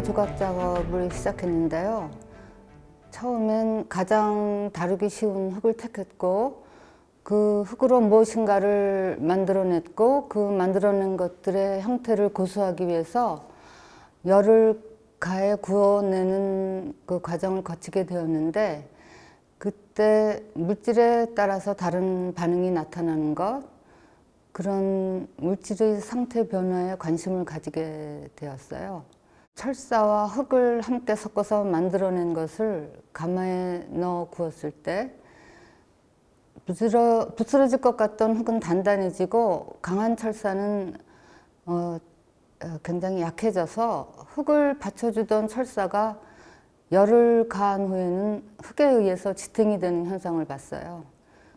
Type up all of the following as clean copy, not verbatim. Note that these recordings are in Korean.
조각 작업을 시작했는데요. 처음엔 가장 다루기 쉬운 흙을 택했고 그 흙으로 무엇인가를 만들어냈고 그 만들어낸 것들의 형태를 고수하기 위해서 열을 가해 구워내는 그 과정을 거치게 되었는데, 그때 물질에 따라서 다른 반응이 나타나는 것, 그런 물질의 상태 변화에 관심을 가지게 되었어요. 철사와 흙을 함께 섞어서 만들어낸 것을 가마에 넣어 구웠을 때 부스러질 것 같던 흙은 단단해지고 강한 철사는 굉장히 약해져서 흙을 받쳐주던 철사가 열을 가한 후에는 흙에 의해서 지탱이 되는 현상을 봤어요.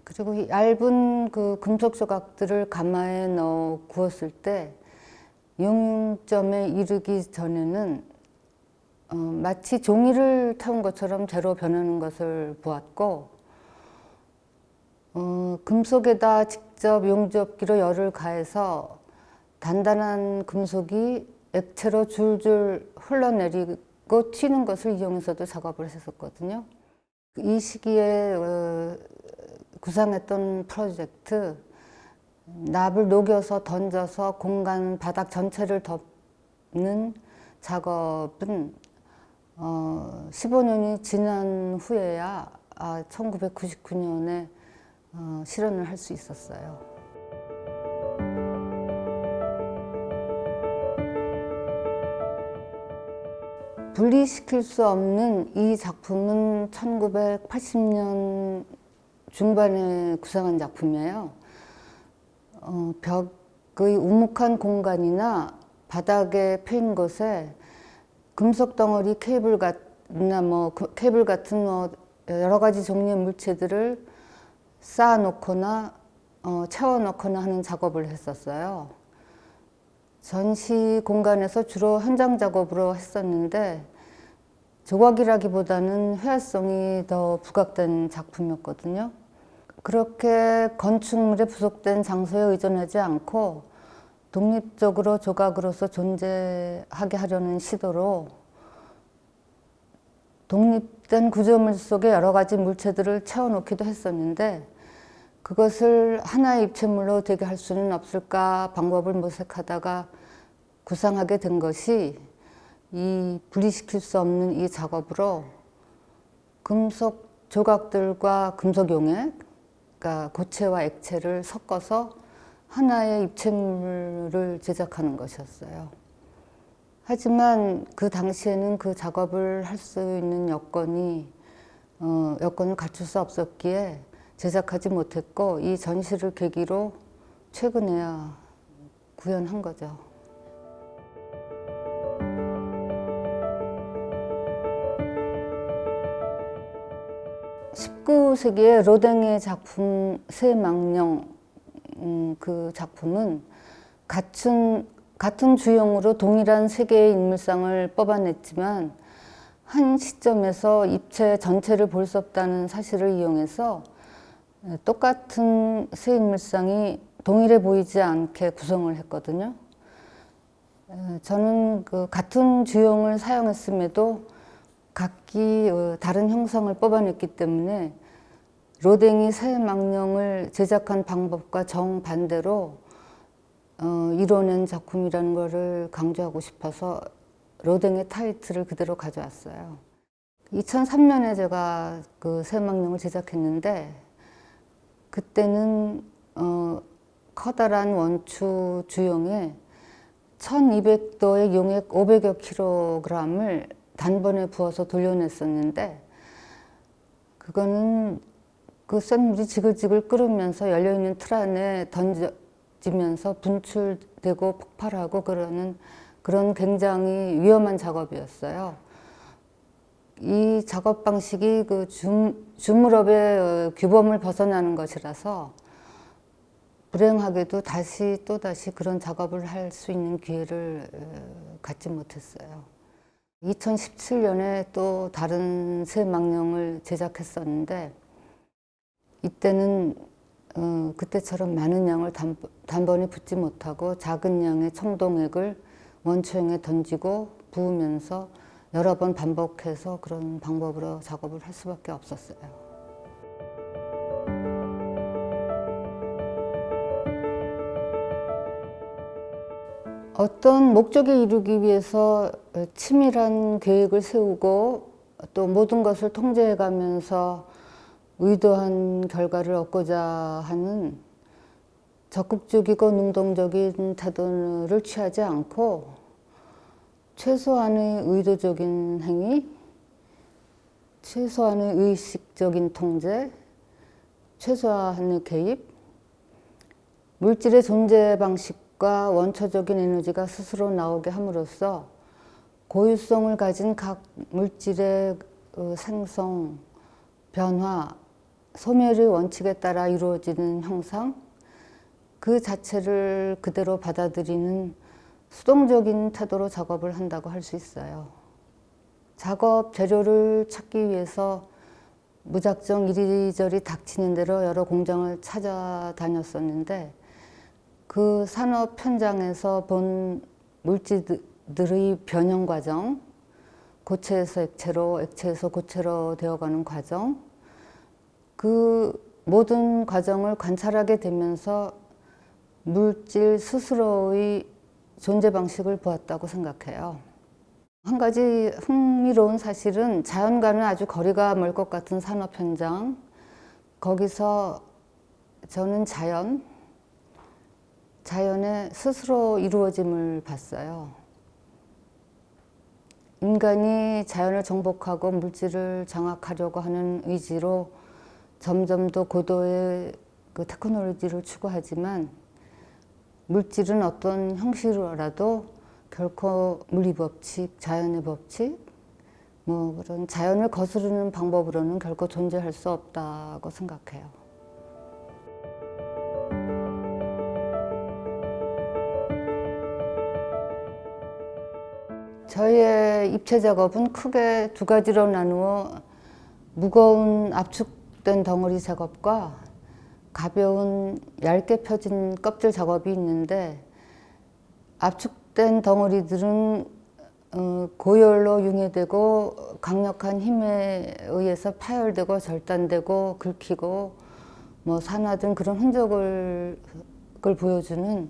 그리고 얇은 그 금속 조각들을 가마에 넣어 구웠을 때 용융점에 이르기 전에는 마치 종이를 태운 것처럼 재로 변하는 것을 보았고, 금속에다 직접 용접기로 열을 가해서 단단한 금속이 액체로 줄줄 흘러내리고 튀는 것을 이용해서도 작업을 했었거든요. 이 시기에 구상했던 프로젝트, 납을 녹여서 던져서 공간 바닥 전체를 덮는 작업은 15년이 지난 후에야 1999년에 실현을 할 수 있었어요. 분리시킬 수 없는 이 작품은 1980년 중반에 구상한 작품이에요. 벽의 우묵한 공간이나 바닥에 패인 곳에 금속 덩어리, 케이블 같은 여러 가지 종류의 물체들을 쌓아 놓거나 채워 넣거나 하는 작업을 했었어요. 전시 공간에서 주로 현장 작업으로 했었는데 조각이라기보다는 회화성이 더 부각된 작품이었거든요. 그렇게 건축물에 부속된 장소에 의존하지 않고 독립적으로 조각으로서 존재하게 하려는 시도로 독립된 구조물 속에 여러 가지 물체들을 채워놓기도 했었는데, 그것을 하나의 입체물로 되게 할 수는 없을까 방법을 모색하다가 구상하게 된 것이 이 분리시킬 수 없는 이 작업으로 금속 조각들과 금속 용액, 그러니까 고체와 액체를 섞어서 하나의 입체물을 제작하는 것이었어요. 하지만 그 당시에는 그 작업을 할 수 있는 여건을 갖출 수 없었기에 제작하지 못했고, 이 전시를 계기로 최근에야 구현한 거죠. 19세기의 로댕의 작품 새망령, 그 작품은 같은 주형으로 동일한 세 개의 인물상을 뽑아냈지만 한 시점에서 입체 전체를 볼 수 없다는 사실을 이용해서 똑같은 세 인물상이 동일해 보이지 않게 구성을 했거든요. 저는 그 같은 주형을 사용했음에도 각기 다른 형상을 뽑아냈기 때문에 로댕이 새망령을 제작한 방법과 정반대로 이뤄낸 작품이라는 것을 강조하고 싶어서 로댕의 타이틀을 그대로 가져왔어요. 2003년에 제가 그 새망령을 제작했는데, 그때는 커다란 원추 주용에 1200도의 용액 500여 킬로그램을 단번에 부어서 돌려냈었는데, 그거는 그 쇳물이 지글지글 끓으면서 열려있는 틀 안에 던져지면서 분출되고 폭발하고 그런 굉장히 위험한 작업이었어요. 이 작업 방식이 그 주물업의 규범을 벗어나는 것이라서 불행하게도 또다시 그런 작업을 할 수 있는 기회를 갖지 못했어요. 2017년에 또 다른 새망령을 제작했었는데, 이때는 그때처럼 많은 양을 단번에 붓지 못하고 작은 양의 청동액을 원초형에 던지고 부으면서 여러 번 반복해서 그런 방법으로 작업을 할 수밖에 없었어요. 어떤 목적에 이루기 위해서 치밀한 계획을 세우고 또 모든 것을 통제해 가면서 의도한 결과를 얻고자 하는 적극적이고 능동적인 태도를 취하지 않고 최소한의 의도적인 행위, 최소한의 의식적인 통제, 최소한의 개입, 물질의 존재 방식과 원초적인 에너지가 스스로 나오게 함으로써 고유성을 가진 각 물질의 생성, 변화, 소멸의 원칙에 따라 이루어지는 형상, 그 자체를 그대로 받아들이는 수동적인 태도로 작업을 한다고 할 수 있어요. 작업 재료를 찾기 위해서 무작정 이리저리 닥치는 대로 여러 공장을 찾아다녔었는데 그 산업 현장에서 본 물질들의 변형 과정, 고체에서 액체로, 액체에서 고체로 되어가는 과정, 그 모든 과정을 관찰하게 되면서 물질 스스로의 존재 방식을 보았다고 생각해요. 한 가지 흥미로운 사실은 자연과는 아주 거리가 멀 것 같은 산업 현장, 거기서 저는 자연의 스스로 이루어짐을 봤어요. 인간이 자연을 정복하고 물질을 장악하려고 하는 의지로 점점 더 고도의 그 테크놀로지를 추구하지만 물질은 어떤 형식으로라도 결코 물리법칙, 자연의 법칙, 그런 자연을 거스르는 방법으로는 결코 존재할 수 없다고 생각해요. 저희의 입체 작업은 크게 두 가지로 나누어 무거운 압축된 덩어리 작업과 가벼운 얇게 펴진 껍질 작업이 있는데 압축된 덩어리들은 고열로 융해되고 강력한 힘에 의해서 파열되고 절단되고 긁히고 산화된 그런 흔적을 보여주는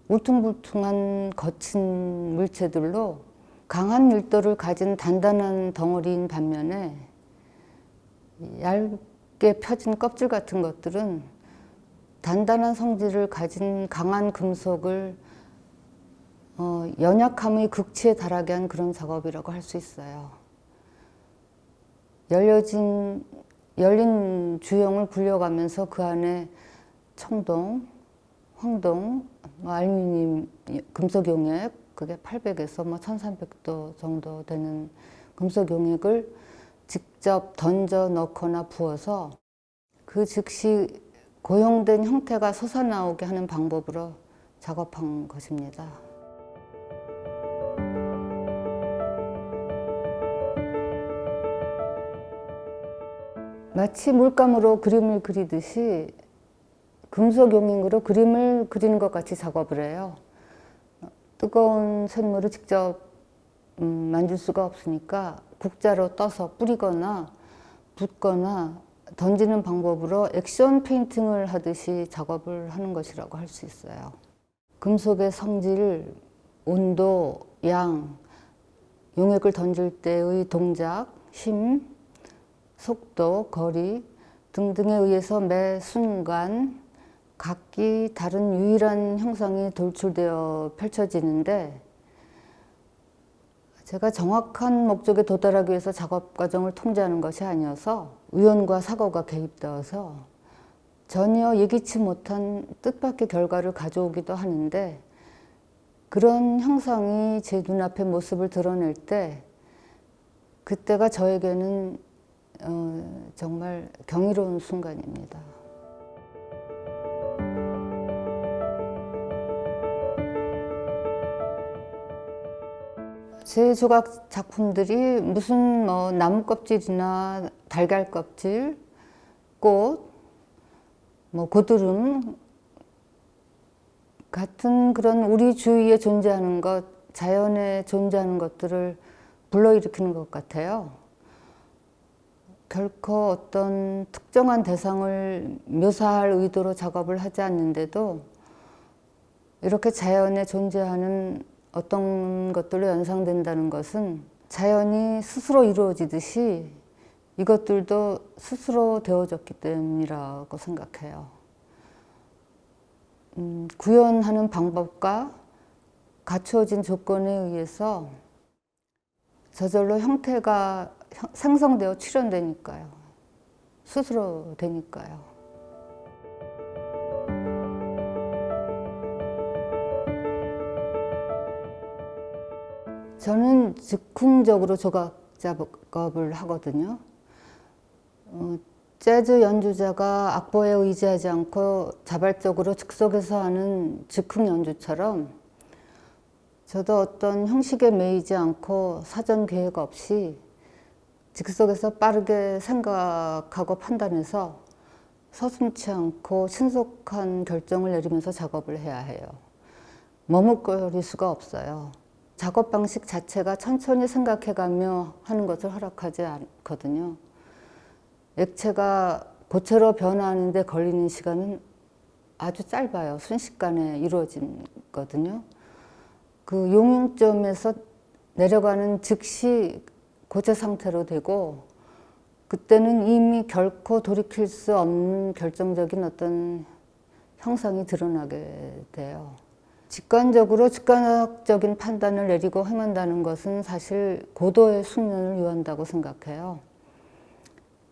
울퉁불퉁한 거친 물체들로 강한 밀도를 가진 단단한 덩어리인 반면에 얇게 펴진 껍질 같은 것들은 단단한 성질을 가진 강한 금속을 연약함의 극치에 달하게 한 그런 작업이라고 할 수 있어요. 열린 주형을 굴려가면서 그 안에 청동, 황동, 알루미늄, 금속 용액, 그게 800에서 1300도 정도 되는 금속 용액을 직접 던져 넣거나 부어서 그 즉시 고용된 형태가 솟아나오게 하는 방법으로 작업한 것입니다. 마치 물감으로 그림을 그리듯이 금속 용액으로 그림을 그리는 것 같이 작업을 해요. 뜨거운 쇳물을 직접 만질 수가 없으니까 국자로 떠서 뿌리거나 붓거나 던지는 방법으로 액션 페인팅을 하듯이 작업을 하는 것이라고 할 수 있어요. 금속의 성질, 온도, 양, 용액을 던질 때의 동작, 힘, 속도, 거리 등등에 의해서 매 순간 각기 다른 유일한 형상이 돌출되어 펼쳐지는데 제가 정확한 목적에 도달하기 위해서 작업 과정을 통제하는 것이 아니어서 우연과 사고가 개입되어서 전혀 예기치 못한 뜻밖의 결과를 가져오기도 하는데 그런 형상이 제 눈앞에 모습을 드러낼 때 그때가 저에게는 정말 경이로운 순간입니다. 제 조각 작품들이 무슨 나무 껍질이나 달걀 껍질, 꽃, 고드름 같은 그런 우리 주위에 존재하는 것, 자연에 존재하는 것들을 불러일으키는 것 같아요. 결코 어떤 특정한 대상을 묘사할 의도로 작업을 하지 않는데도 이렇게 자연에 존재하는 어떤 것들로 연상된다는 것은 자연이 스스로 이루어지듯이 이것들도 스스로 되어졌기 때문이라고 생각해요. 구현하는 방법과 갖추어진 조건에 의해서 저절로 형태가 생성되어 출현되니까요. 스스로 되니까요. 저는 즉흥적으로 조각 작업을 하거든요. 재즈 연주자가 악보에 의지하지 않고 자발적으로 즉석에서 하는 즉흥 연주처럼 저도 어떤 형식에 매이지 않고 사전 계획 없이 즉석에서 빠르게 생각하고 판단해서 서슴지 않고 신속한 결정을 내리면서 작업을 해야 해요. 머뭇거릴 수가 없어요. 작업 방식 자체가 천천히 생각해가며 하는 것을 허락하지 않거든요. 액체가 고체로 변화하는데 걸리는 시간은 아주 짧아요. 순식간에 이루어지거든요. 그 용융점에서 내려가는 즉시 고체 상태로 되고 그때는 이미 결코 돌이킬 수 없는 결정적인 어떤 형상이 드러나게 돼요. 직관적으로 직관학적인 판단을 내리고 행한다는 것은 사실 고도의 숙련을 요한다고 생각해요.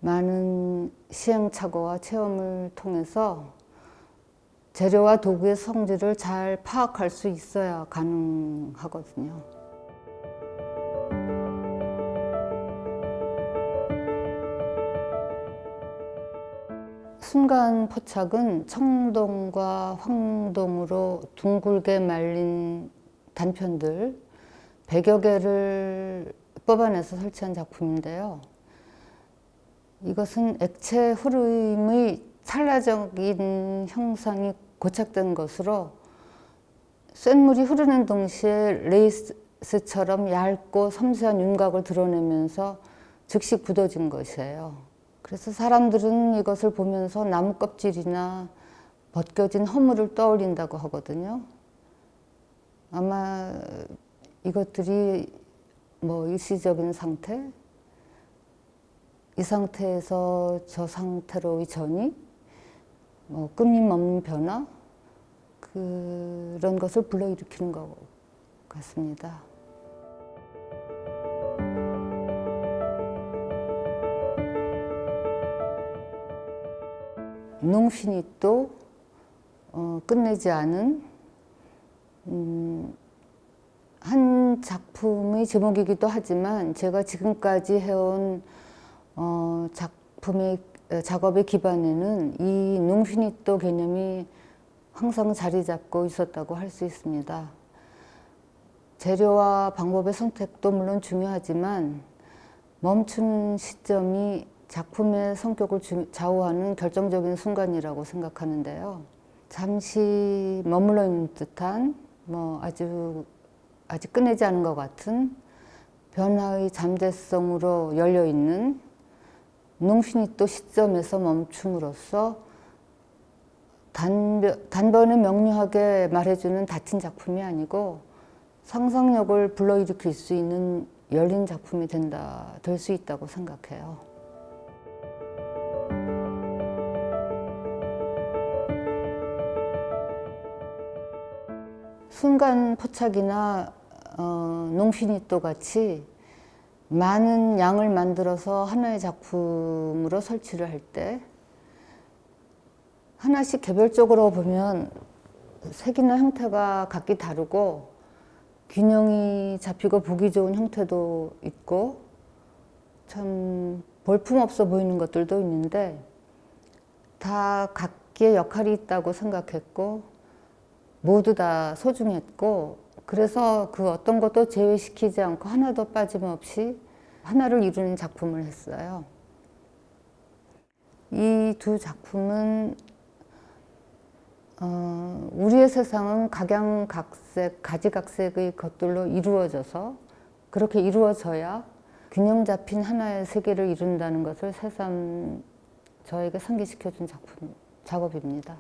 많은 시행착오와 체험을 통해서 재료와 도구의 성질을 잘 파악할 수 있어야 가능하거든요. 순간 포착은 청동과 황동으로 둥글게 말린 단편들 100여 개를 뽑아내서 설치한 작품인데요. 이것은 액체 흐름의 찰나적인 형상이 고착된 것으로 쇳물이 흐르는 동시에 레이스처럼 얇고 섬세한 윤곽을 드러내면서 즉시 굳어진 것이에요. 그래서 사람들은 이것을 보면서 나무 껍질이나 벗겨진 허물을 떠올린다고 하거든요. 아마 이것들이 뭐 일시적인 상태, 이 상태에서 저 상태로의 전이, 뭐 끊임없는 변화, 그런 것을 불러일으키는 것 같습니다. 농피니또, 끝내지 않은 한 작품의 제목이기도 하지만 제가 지금까지 해온 작업의 기반에는 이 농피니또 개념이 항상 자리 잡고 있었다고 할 수 있습니다. 재료와 방법의 선택도 물론 중요하지만 멈추는 시점이 작품의 성격을 좌우하는 결정적인 순간이라고 생각하는데요. 잠시 머물러 있는 듯한 아직 끝내지 않은 것 같은 변화의 잠재성으로 열려 있는 농피니또 시점에서 멈춤으로써 단번에 명료하게 말해주는 닫힌 작품이 아니고 상상력을 불러일으킬 수 있는 열린 작품이 될 수 있다고 생각해요. 순간 포착이나 농피니또 같이 많은 양을 만들어서 하나의 작품으로 설치를 할 때 하나씩 개별적으로 보면 색이나 형태가 각기 다르고 균형이 잡히고 보기 좋은 형태도 있고 참 볼품없어 보이는 것들도 있는데 다 각기의 역할이 있다고 생각했고 모두 다 소중했고 그래서 그 어떤 것도 제외시키지 않고 하나도 빠짐없이 하나를 이루는 작품을 했어요. 이 두 작품은 우리의 세상은 각양각색, 가지각색의 것들로 이루어져서 그렇게 이루어져야 균형 잡힌 하나의 세계를 이룬다는 것을 새삼 저에게 상기시켜준 작업입니다.